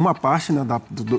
Uma parte, né,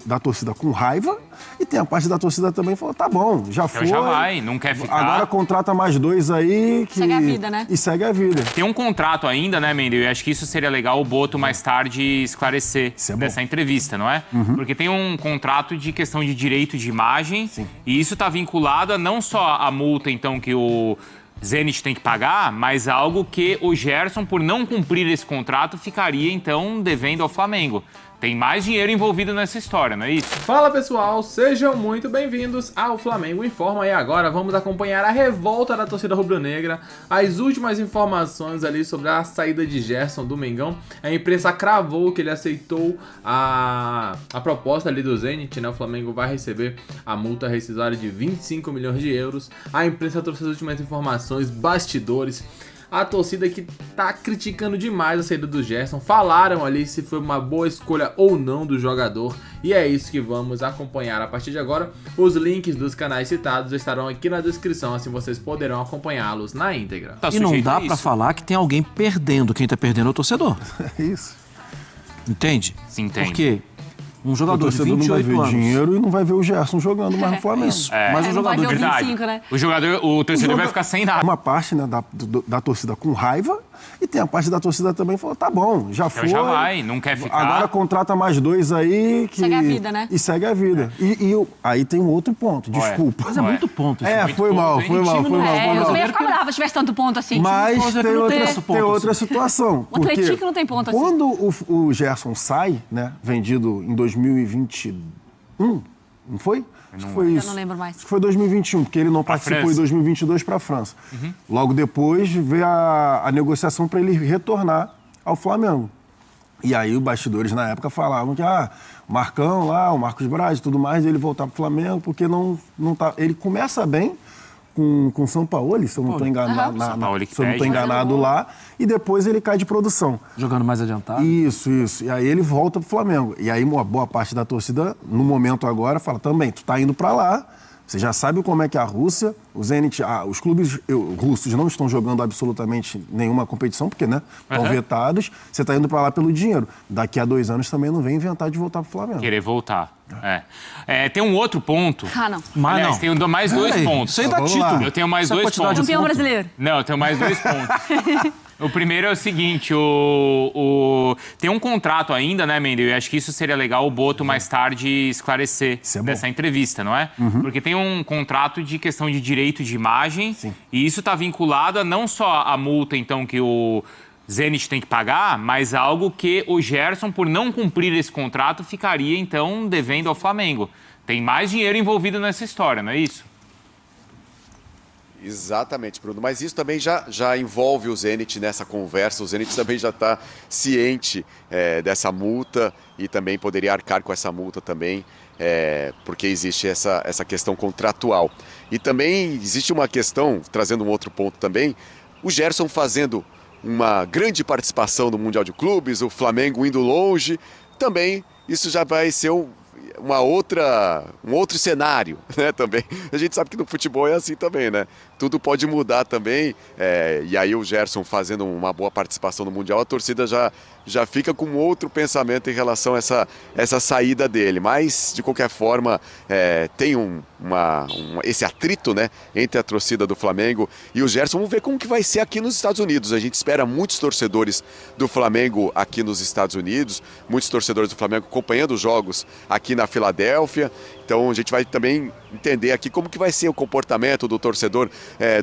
da torcida com raiva e tem a parte da torcida também que falou, tá bom, já foi. Já vai, não quer ficar. Agora contrata mais dois aí que... Segue a vida, né? E segue a vida. Tem um contrato ainda, né, Mendel? E acho que isso seria legal o Boto mais tarde esclarecer dessa entrevista, não é? Porque tem um contrato de questão de direito de imagem. Sim. E isso está vinculado a não só a multa, então, que o Zenit tem que pagar, mas algo que o Gerson, por não cumprir esse contrato, ficaria, então, devendo ao Flamengo. Tem mais dinheiro envolvido nessa história, não é isso? Fala pessoal, sejam muito bem-vindos ao Flamengo Informa e agora vamos acompanhar a revolta da torcida rubro-negra, as últimas informações ali sobre a saída de Gerson do Mengão. A imprensa cravou que ele aceitou a proposta ali do Zenit, né? O Flamengo vai receber a multa rescisória de 25 milhões de euros. A imprensa trouxe as últimas informações, bastidores. A torcida que tá criticando demais a saída do Gerson. Falaram ali se foi uma boa escolha ou não do jogador. E é isso que vamos acompanhar a partir de agora. Os links dos canais citados estarão aqui na descrição, assim vocês poderão acompanhá-los na íntegra. E não dá pra falar que tem alguém perdendo. Quem tá perdendo é o torcedor. É isso. Entende? Sim, entende. Porque um jogador de não vai 28 ver anos... dinheiro e não vai ver o Gerson jogando mais no Flamengo. Isso, mas um não vai jogador ver de... o 25, né? O torcedor vai ficar sem nada. Uma parte, né, da torcida com raiva e tem a parte da torcida também que falou, tá bom, já foi. Já vai, não quer ficar. Agora contrata mais dois aí que... Segue a vida, né? E segue a vida. Aí tem um outro ponto, desculpa. Mas é muito ponto. isso. É, foi mal. Eu também ia ficar brava se tivesse tanto ponto assim. Mas tem outra assim. situação. O Atlético não tem ponto assim. Quando o Gerson sai, né, vendido em 2021, não foi? Acho que foi isso. Eu não lembro mais. Acho que foi 2021, porque ele não participou França. em 2022 para a França. Logo depois veio a negociação para ele retornar ao Flamengo. E aí os bastidores na época falavam que o Marcão lá, o Marcos Braz e tudo mais, ele voltar para o Flamengo porque não tá... Ele começa bem com o São Paulo, se eu não estou enganado, lá, e depois ele cai de produção. Jogando mais adiantado. Isso. E aí ele volta pro Flamengo. E aí uma boa parte da torcida, no momento agora, fala também, tu tá indo para lá, você já sabe como é que é a Rússia, o Zenit, os clubes russos não estão jogando absolutamente nenhuma competição, porque, né, estão vetados, você tá indo para lá pelo dinheiro. Daqui a 2 anos também não vem inventar de voltar pro Flamengo. Querer voltar. Tem um outro ponto. Não. Mas Aliás, não. tenho mais dois pontos. Isso aí dá título. Eu tenho mais Essa dois quantidade pontos. de Campeão brasileiro. Não, eu tenho mais 2 pontos. O primeiro é o seguinte, tem um contrato ainda, né, Mendel? E acho que isso seria legal o Boto mais tarde esclarecer dessa entrevista, não é? Porque tem um contrato de questão de direito de imagem. Sim. E isso está vinculado a não só a multa, então, que o Zenit tem que pagar, mas algo que o Gerson, por não cumprir esse contrato, ficaria, então, devendo ao Flamengo. Tem mais dinheiro envolvido nessa história, não é isso? Exatamente, Bruno. Mas isso também já envolve o Zenit nessa conversa. O Zenit também já está ciente dessa multa e também poderia arcar com essa multa também, porque existe essa questão contratual. E também existe uma questão, trazendo um outro ponto também, o Gerson fazendo uma grande participação no Mundial de Clubes, o Flamengo indo longe, também isso já vai ser um outro cenário, né, também. A gente sabe que no futebol é assim também, né? Tudo pode mudar também, e aí o Gerson fazendo uma boa participação no Mundial, a torcida já fica com outro pensamento em relação a essa saída dele. Mas, de qualquer forma, tem esse atrito, né, entre a torcida do Flamengo e o Gerson. Vamos ver como que vai ser aqui nos Estados Unidos. A gente espera muitos torcedores do Flamengo aqui nos Estados Unidos, muitos torcedores do Flamengo acompanhando os jogos aqui na Filadélfia. Então a gente vai também entender aqui como que vai ser o comportamento do torcedor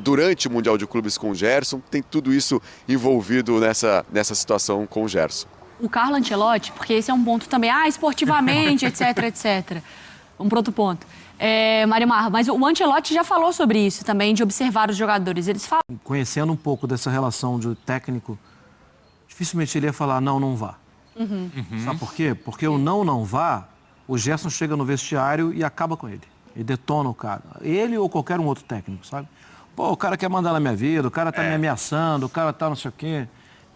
durante o Mundial de Clubes com o Gerson. Tem tudo isso envolvido nessa situação com o Gerson. O Carlo Ancelotti, porque esse é um ponto também, esportivamente, etc, etc. Um outro ponto. Marimar, mas o Ancelotti já falou sobre isso também, de observar os jogadores. Eles falam... Conhecendo um pouco dessa relação de técnico, dificilmente ele ia falar não vá. Sabe por quê? Porque o não vá, o Gerson chega no vestiário e acaba com ele. E detona o cara. Ele ou qualquer um outro técnico, sabe? Pô, o cara quer mandar na minha vida, o cara tá me ameaçando, o cara tá não sei o quê.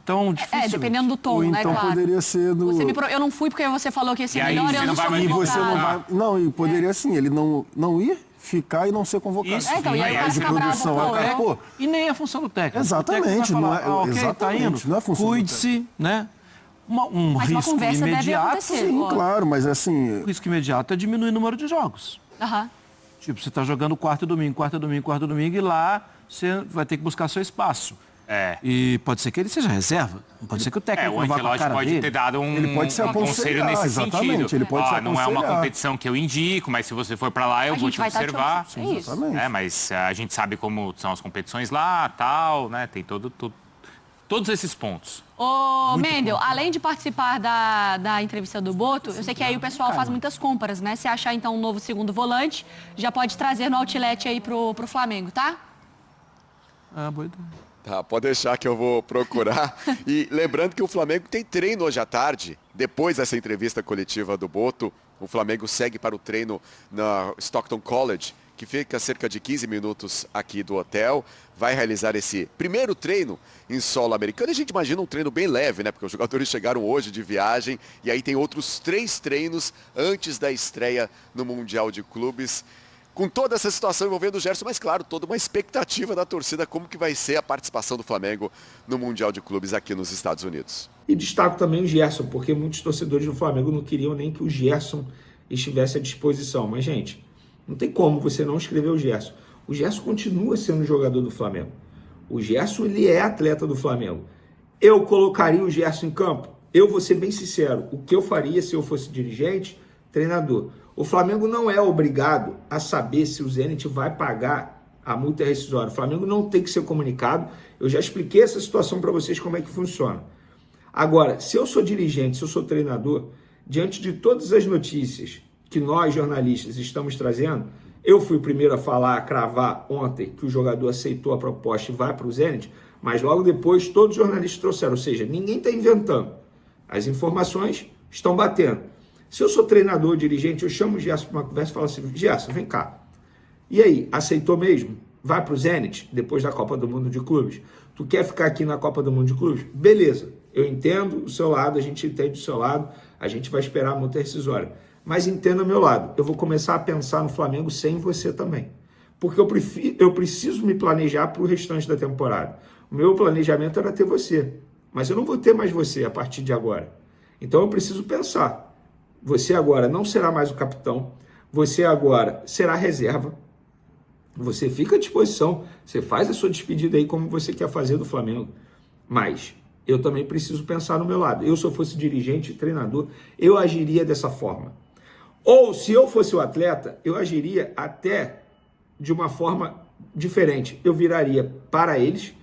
Então, dificilmente. Dependendo do tom, né, então claro. poderia ser do... Eu não fui porque você falou que ia ser E aí, melhor e eu não você sou não vai- E convocado. você não vai... Não, e poderia assim, ele não ir, ficar e não ser convocado. Isso. Então, e aí o cara de fica bravo, produção, aí o cara, pô... E nem é função do técnico. Exatamente, O técnico vai falar, não é- ok, tá exatamente, indo, não é função do cuide-se, né? Um Mas uma risco conversa deve imediato. acontecer. Sim, Ó. claro, mas assim... O risco imediato é diminuir o número de jogos. Aham. Tipo, você está jogando quarta e domingo, e lá você vai ter que buscar seu espaço. E pode ser que ele seja reserva. Não pode ser que o técnico o não vá com a Ancelotti cara pode dele. ter dado Ele pode se um conselho nesse exatamente, sentido. ele pode se Não é uma aconselhar. competição que eu indico, mas se você for para lá, eu A vou gente te vai estar te observar. observando. É isso. Exatamente. Mas a gente sabe como são as competições lá, tal, né? Tem todos esses pontos. Ô, Mendel, além de participar da entrevista do Boto, eu sei que aí o pessoal faz muitas compras, né? Se achar, então, um novo segundo volante, já pode trazer no outlet aí pro Flamengo, tá? Boa ideia. Tá, pode deixar que eu vou procurar. E lembrando que o Flamengo tem treino hoje à tarde. Depois dessa entrevista coletiva do Boto, o Flamengo segue para o treino na Stockton College, que fica a cerca de 15 minutos aqui do hotel. Vai realizar esse primeiro treino em solo americano. E a gente imagina um treino bem leve, né? Porque os jogadores chegaram hoje de viagem. E aí tem outros 3 treinos antes da estreia no Mundial de Clubes. Com toda essa situação envolvendo o Gerson, mas claro, toda uma expectativa da torcida, como que vai ser a participação do Flamengo no Mundial de Clubes aqui nos Estados Unidos. E destaco também o Gerson, porque muitos torcedores do Flamengo não queriam nem que o Gerson estivesse à disposição. Mas, gente, não tem como você não escrever o Gerson. O Gerson continua sendo jogador do Flamengo. O Gerson, ele é atleta do Flamengo. Eu colocaria o Gerson em campo? Eu vou ser bem sincero. O que eu faria se eu fosse dirigente, treinador? O Flamengo não é obrigado a saber se o Zenit vai pagar a multa rescisória. O Flamengo não tem que ser comunicado. Eu já expliquei essa situação para vocês como é que funciona. Agora, se eu sou dirigente, se eu sou treinador, diante de todas as notícias que nós, jornalistas, estamos trazendo, eu fui o primeiro a falar, a cravar ontem que o jogador aceitou a proposta e vai para o Zenit, mas logo depois todos os jornalistas trouxeram. Ou seja, ninguém está inventando. As informações estão batendo. Se eu sou treinador, dirigente, eu chamo o Gerson para uma conversa e falo assim, Gerson, vem cá. E aí, aceitou mesmo? Vai para o Zenit, depois da Copa do Mundo de Clubes? Tu quer ficar aqui na Copa do Mundo de Clubes? Beleza, eu entendo o seu lado, a gente entende o seu lado, a gente vai esperar a multa rescisória. Mas entenda o meu lado, eu vou começar a pensar no Flamengo sem você também. Porque eu preciso me planejar para o restante da temporada. O meu planejamento era ter você, mas eu não vou ter mais você a partir de agora. Então eu preciso pensar. Você agora não será mais o capitão, você agora será reserva, você fica à disposição, você faz a sua despedida aí como você quer fazer do Flamengo, mas eu também preciso pensar no meu lado. Eu, se eu fosse dirigente, treinador, eu agiria dessa forma. Ou, se eu fosse o atleta, eu agiria até de uma forma diferente. Eu viraria para eles,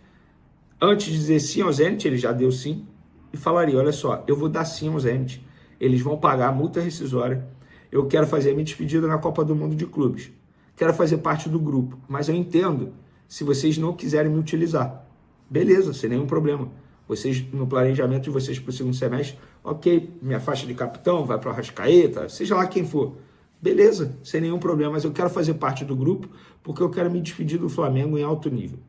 antes de dizer sim ao Zenit, ele já deu sim, e falaria, olha só, eu vou dar sim ao Zenit. Eles vão pagar a multa rescisória. Eu quero fazer a minha despedida na Copa do Mundo de Clubes. Quero fazer parte do grupo. Mas eu entendo se vocês não quiserem me utilizar. Beleza, sem nenhum problema. Vocês, no planejamento de vocês para o segundo semestre, ok, me afasta de capitão, vai para o Arrascaeta, seja lá quem for. Beleza, sem nenhum problema. Mas eu quero fazer parte do grupo porque eu quero me despedir do Flamengo em alto nível.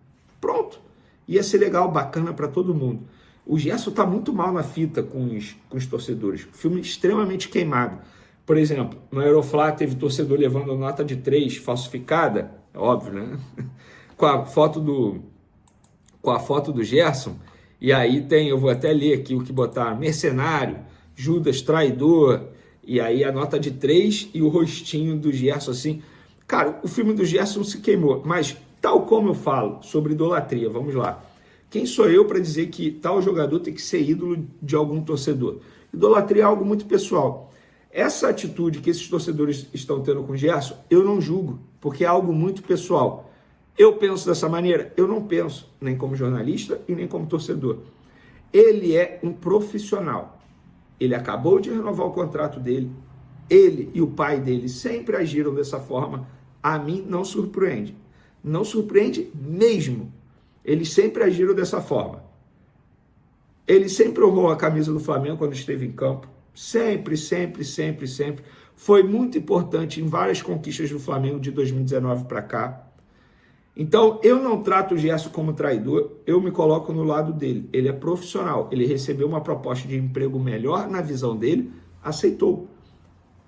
Pronto. Ia ser legal, bacana para todo mundo. O Gerson está muito mal na fita com os torcedores. O filme extremamente queimado. Por exemplo, no Aeroflá teve torcedor levando nota de 3 falsificada, é óbvio, né? com a foto do Gerson. E aí tem, eu vou até ler aqui o que botaram, mercenário, Judas traidor, e aí a nota de 3 e o rostinho do Gerson assim. Cara, o filme do Gerson se queimou, mas tal como eu falo sobre idolatria, vamos lá. Quem sou eu para dizer que tal jogador tem que ser ídolo de algum torcedor? Idolatria é algo muito pessoal. Essa atitude que esses torcedores estão tendo com o Gerson, eu não julgo, porque é algo muito pessoal. Eu penso dessa maneira? Eu não penso, nem como jornalista e nem como torcedor. Ele é um profissional. Ele acabou de renovar o contrato dele. Ele e o pai dele sempre agiram dessa forma. A mim não surpreende. Não surpreende mesmo. Eles sempre agiram dessa forma. Ele sempre honrou a camisa do Flamengo quando esteve em campo. Sempre, sempre, sempre, sempre. Foi muito importante em várias conquistas do Flamengo de 2019 para cá. Então, eu não trato o Gerson como traidor, eu me coloco no lado dele. Ele é profissional, ele recebeu uma proposta de emprego melhor na visão dele, aceitou.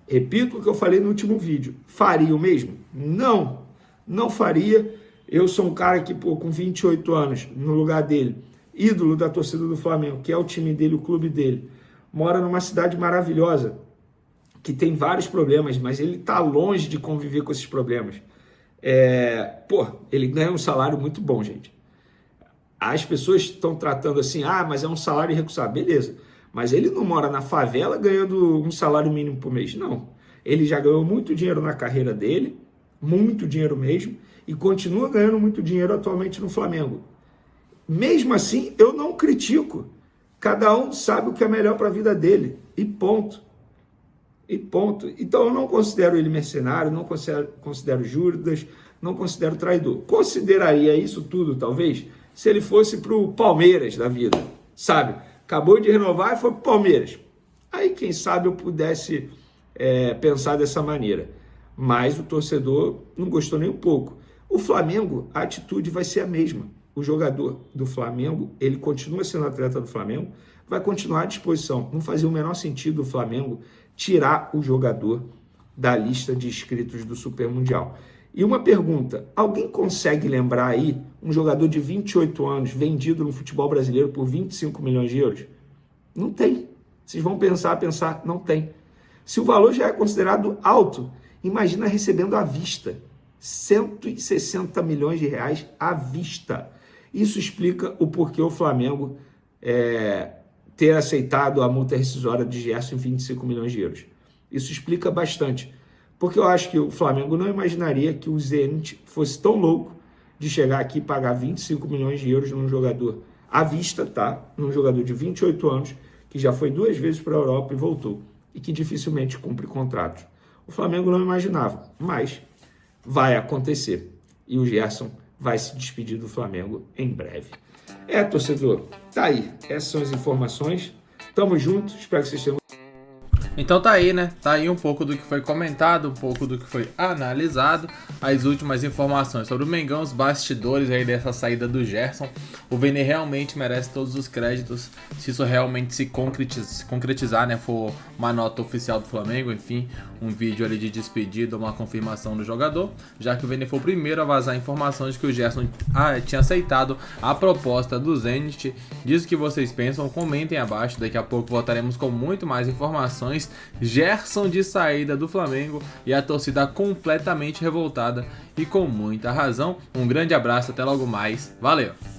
Repito o que eu falei no último vídeo. Faria o mesmo? Não, não faria. Eu sou um cara que, com 28 anos, no lugar dele, ídolo da torcida do Flamengo, que é o time dele, o clube dele. mora numa cidade maravilhosa, que tem vários problemas, mas ele está longe de conviver com esses problemas. Ele ganha um salário muito bom, gente. As pessoas estão tratando assim, mas é um salário irrecusável. Beleza, mas ele não mora na favela ganhando um salário mínimo por mês, não. Ele já ganhou muito dinheiro na carreira dele, muito dinheiro mesmo, e continua ganhando muito dinheiro atualmente no Flamengo. Mesmo assim, eu não critico. Cada um sabe o que é melhor para a vida dele, e ponto. Então eu não considero ele mercenário, não considero Judas, não considero traidor. Consideraria isso tudo, talvez, se ele fosse para o Palmeiras da vida, sabe? Acabou de renovar e foi para o Palmeiras. Aí, quem sabe, eu pudesse pensar dessa maneira. Mas o torcedor não gostou nem um pouco. O Flamengo, a atitude vai ser a mesma. O jogador do Flamengo, ele continua sendo atleta do Flamengo, vai continuar à disposição. Não fazia o menor sentido o Flamengo tirar o jogador da lista de inscritos do Super Mundial. E uma pergunta, alguém consegue lembrar aí um jogador de 28 anos vendido no futebol brasileiro por 25 milhões de euros? Não tem. Vocês vão pensar, não tem. Se o valor já é considerado alto, imagina recebendo à vista. 160 milhões de reais à vista. Isso explica o porquê o Flamengo ter aceitado a multa rescisória de Gerson em 25 milhões de euros. Isso explica bastante. Porque eu acho que o Flamengo não imaginaria que o Zenit fosse tão louco de chegar aqui e pagar 25 milhões de euros num jogador à vista, tá? Num jogador de 28 anos, que já foi 2 vezes para a Europa e voltou. E que dificilmente cumpre contratos. O Flamengo não imaginava, mas vai acontecer. E o Gerson vai se despedir do Flamengo em breve. Torcedor, tá aí. Essas são as informações. Tamo junto, espero que vocês tenham... Então tá aí, né? Tá aí um pouco do que foi comentado, um pouco do que foi analisado, as últimas informações sobre o Mengão, os bastidores aí dessa saída do Gerson. O Vene realmente merece todos os créditos, se isso realmente se concretizar, né? For uma nota oficial do Flamengo, enfim, um vídeo ali de despedida, uma confirmação do jogador, já que o Vene foi o primeiro a vazar informações de que o Gerson tinha aceitado a proposta do Zenit. Diz o que vocês pensam, comentem abaixo, daqui a pouco voltaremos com muito mais informações. Gerson de saída do Flamengo e a torcida completamente revoltada e com muita razão. Um grande abraço, até logo mais, valeu!